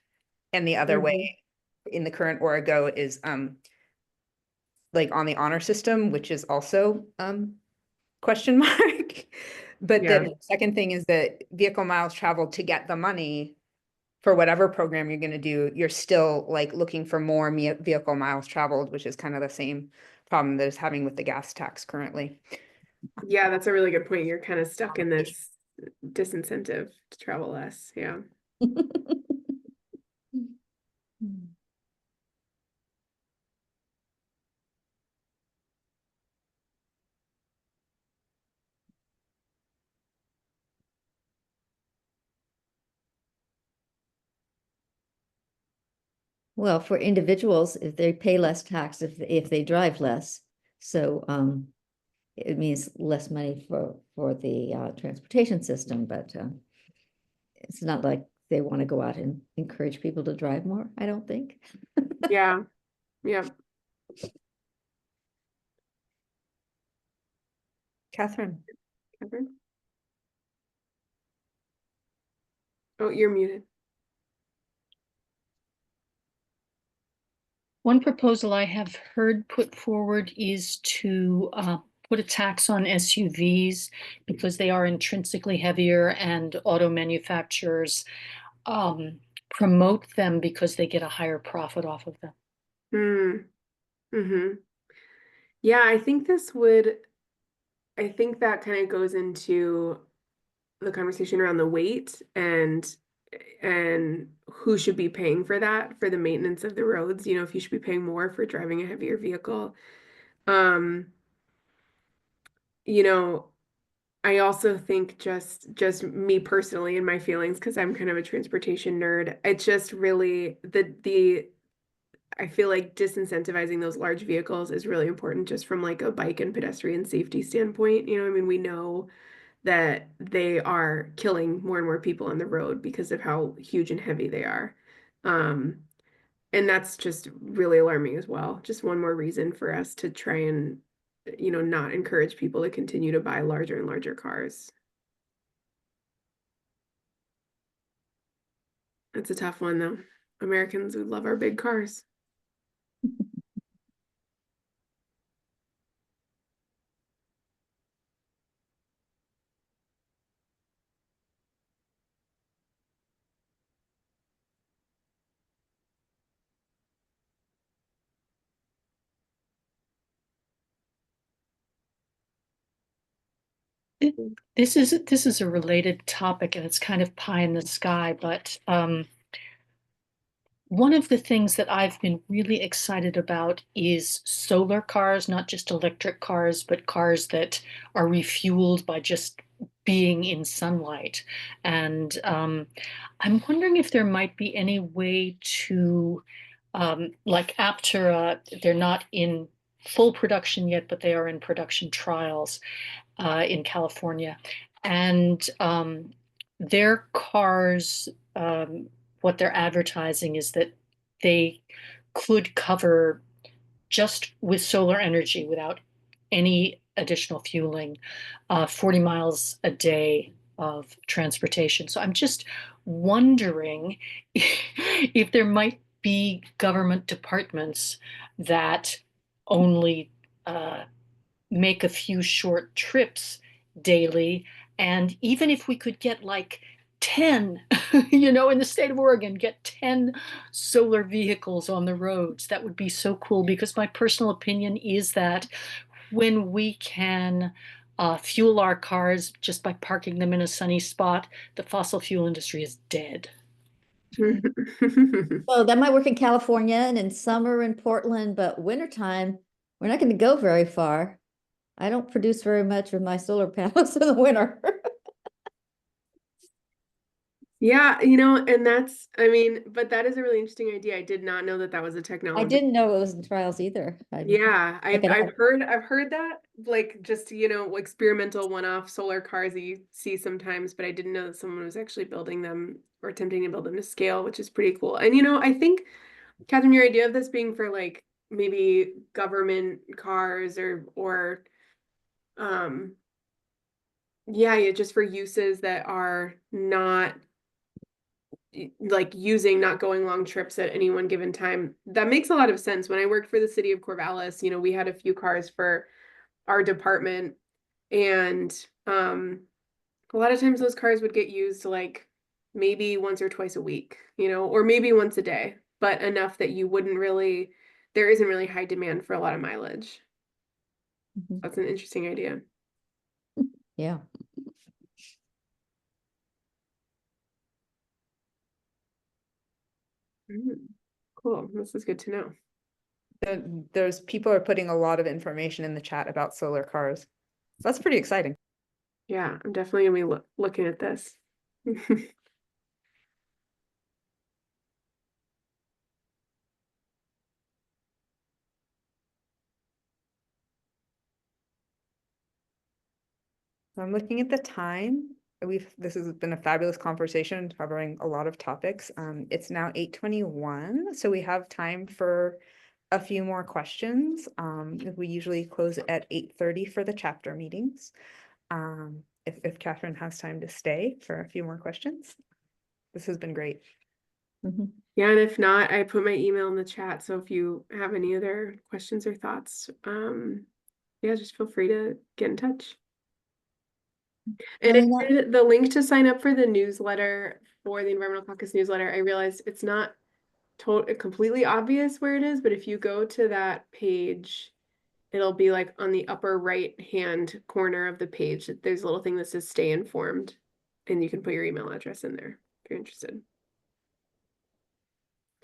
And the other way in the current Origo is like on the honor system, which is also question mark. But Yeah. then the second thing is that vehicle miles traveled to get the money for whatever program you're going to do, you're still like looking for more vehicle miles traveled, which is kind of the same problem that is having with the gas tax currently. Yeah, that's a really good point. You're kind of stuck in this disincentive to travel less. Yeah. Well, for individuals, if they pay less tax if they drive less, so it means less money for the transportation system, but it's not like they want to go out and encourage people to drive more, I don't think. Yeah. Yeah. Kathryn. Kathryn? Oh, you're muted. One proposal I have heard put forward is to put a tax on SUVs because they are intrinsically heavier, and auto manufacturers promote them because they get a higher profit off of them. Mm-hmm. Yeah, I think that kind of goes into the conversation around the weight and who should be paying for that, for the maintenance of the roads, if you should be paying more for driving a heavier vehicle. You know, I also think just me personally and my feelings, because I'm kind of a transportation nerd, it's just really I feel like disincentivizing those large vehicles is really important just from like a bike and pedestrian safety standpoint. I mean, we know that they are killing more and more people on the road because of how huge and heavy they are. And that's just really alarming as well. Just one more reason for us to try and, not encourage people to continue to buy larger and larger cars. It's a tough one though. Americans, we love our big cars. This is a related topic, and it's kind of pie in the sky, but one of the things that I've been really excited about is solar cars, not just electric cars, but cars that are refueled by just being in sunlight. And I'm wondering if there might be any way to, like Aptera, they're not in full production yet, but they are in production trials in California. And their cars, what they're advertising is that they could cover, just with solar energy without any additional fueling, 40 miles a day of transportation. So I'm just wondering if there might be government departments that only make a few short trips daily. And even if we could get like 10, in the state of Oregon, get 10 solar vehicles on the roads, that would be so cool, because my personal opinion is that when we can fuel our cars just by parking them in a sunny spot, the fossil fuel industry is dead. So that might work in California and in summer in Portland, but wintertime, we're not going to go very far. I don't produce very much with my solar panels in the winter. Yeah, and but that is a really interesting idea. I did not know that that was a I technology. didn't know it was in trials either. Yeah, Check it I've out. heard that, like, just, experimental one-off solar cars that you see sometimes, but I didn't know that someone was actually building them or attempting to build them to scale, which is pretty cool. And I think, Kathryn, your idea of this being for like maybe government cars or yeah, just for uses that are not like using not going long trips at any one given time. That makes a lot of sense. When I worked for the city of Corvallis, you know, we had a few cars for our department, and a lot of times those cars would get used like maybe once or twice a week, you know, or maybe once a day, but enough that you wouldn't really, there isn't really high demand for a lot of mileage. Mhm. That's an interesting idea. Yeah. Cool. This is good to know. There's people are putting a lot of information in the chat about solar cars. That's pretty exciting. Yeah, I'm definitely gonna be looking at this. I'm looking at the time. This has been a fabulous conversation covering a lot of topics. It's now 8:21, so we have time for a few more questions. We usually close at 8:30 for the chapter meetings. If Kathryn has time to stay for a few more questions. This has been great. Mhm. Yeah, and if not, I put my email in the chat. So if you have any other questions or thoughts, yeah, just feel free to get in touch. And Elena? the link to sign up for the newsletter, for the Environmental Caucus newsletter, I realized it's not completely obvious where it is, but if you go to that page, it'll be like on the upper right hand corner of the page. There's a little thing that says stay informed, and you can put your email address in there if you're interested.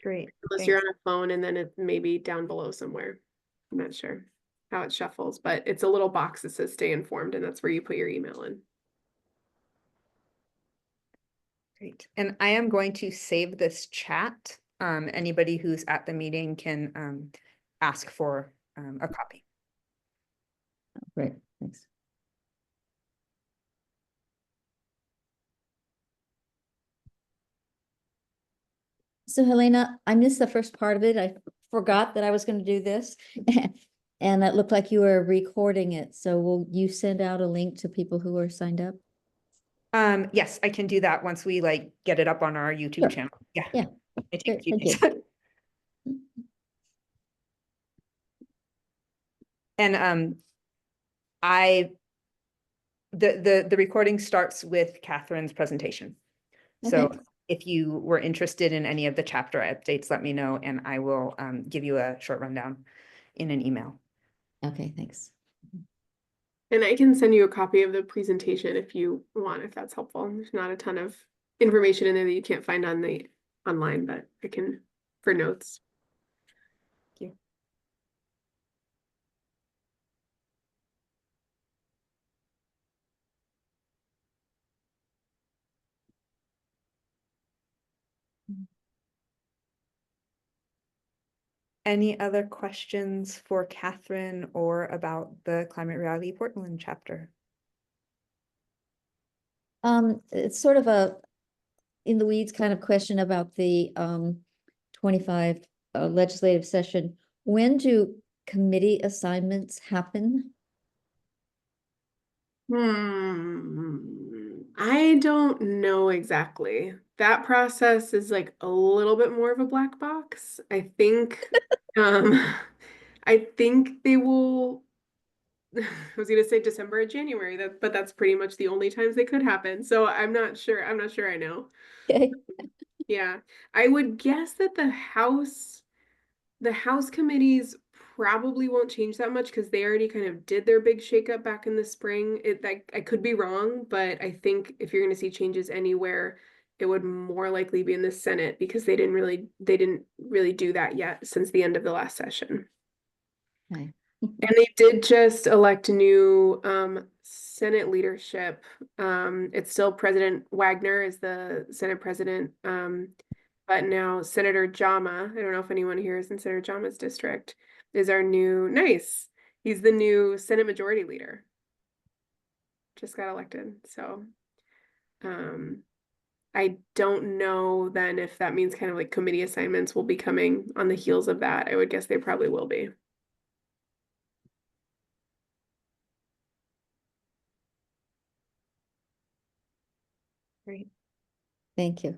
Great. Unless you're on a phone, and then it may be down below somewhere. I'm not sure how it shuffles, but it's a little box that says stay informed, and that's where you put your email in. Great. And I am going to save this chat. Anybody who's at the meeting can ask for a copy. Great, thanks. So Helena, I missed the first part of it. I forgot that I was going to do this. And it looked like you were recording it. So will you send out a link to people who are signed up? Yes, I can do that once we like get it up on our YouTube Sure. channel. Yeah. Yeah. It takes a few Great, days. And the recording starts with Kathryn's presentation. So Okay. if you were interested in any of the chapter updates, let me know and I will give you a short rundown in an email. Okay, thanks. And I can send you a copy of the presentation if you want, if that's helpful. There's not a ton of information in there that you can't find on the online, but I can for notes. Thank you. Any other questions for Kathryn or about the Climate Reality Portland chapter? It's sort of a in the weeds kind of question about the 25 legislative session. When do committee assignments happen? I don't know exactly. That process is like a little bit more of a black box. I think I think they will I was gonna say December or January, but that's pretty much the only times they could happen. So I'm not sure. I'm not sure I know. Okay. Yeah. I would guess that the House committees probably won't change that much because they already kind of did their big shakeup back in the spring. I could be wrong, but I think if you're going to see changes anywhere, it would more likely be in the Senate because they didn't really do that yet since the end of the last session. Okay. And they did just elect new Senate leadership. It's still President Wagner is the Senate president. But now Senator Jama, I don't know if anyone here is in Senator Jama's district, is our new, nice. He's the new Senate Majority Leader. Just got elected. So I don't know then if that means kind of like committee assignments will be coming on the heels of that. I would guess they probably will be. Great. Thank you.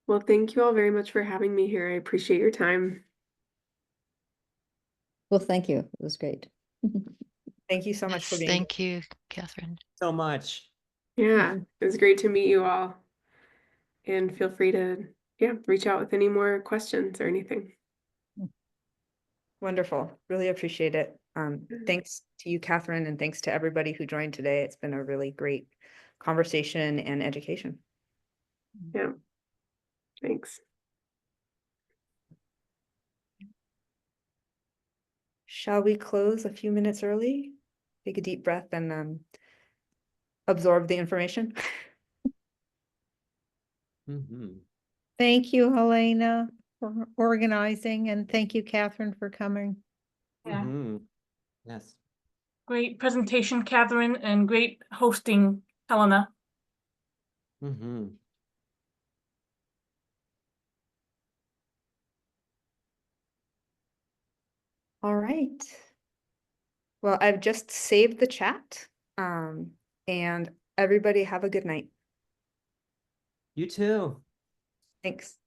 Well, thank you all very much for having me here. I appreciate your time. Well, thank you. It was great. Thank you so much for Yes, being here. thank you, Kathryn. So much. Yeah, it was great to meet you all. And feel free to, yeah, reach out with any more questions or anything. Wonderful. Really appreciate it. Thanks to you, Kathryn, and thanks to everybody who joined today. It's been a really great conversation and education. Yeah. Thanks. Shall we close a few minutes early? Take a deep breath and absorb the information. Mhm. Thank you, Helena, for organizing, and thank you, Catherine, for coming. Yeah. Mhm. Yes. Great presentation, Kathryn, and great hosting, Helena. Mhm. All right. Well, I've just saved the chat. And everybody have a good night. You too. Thanks.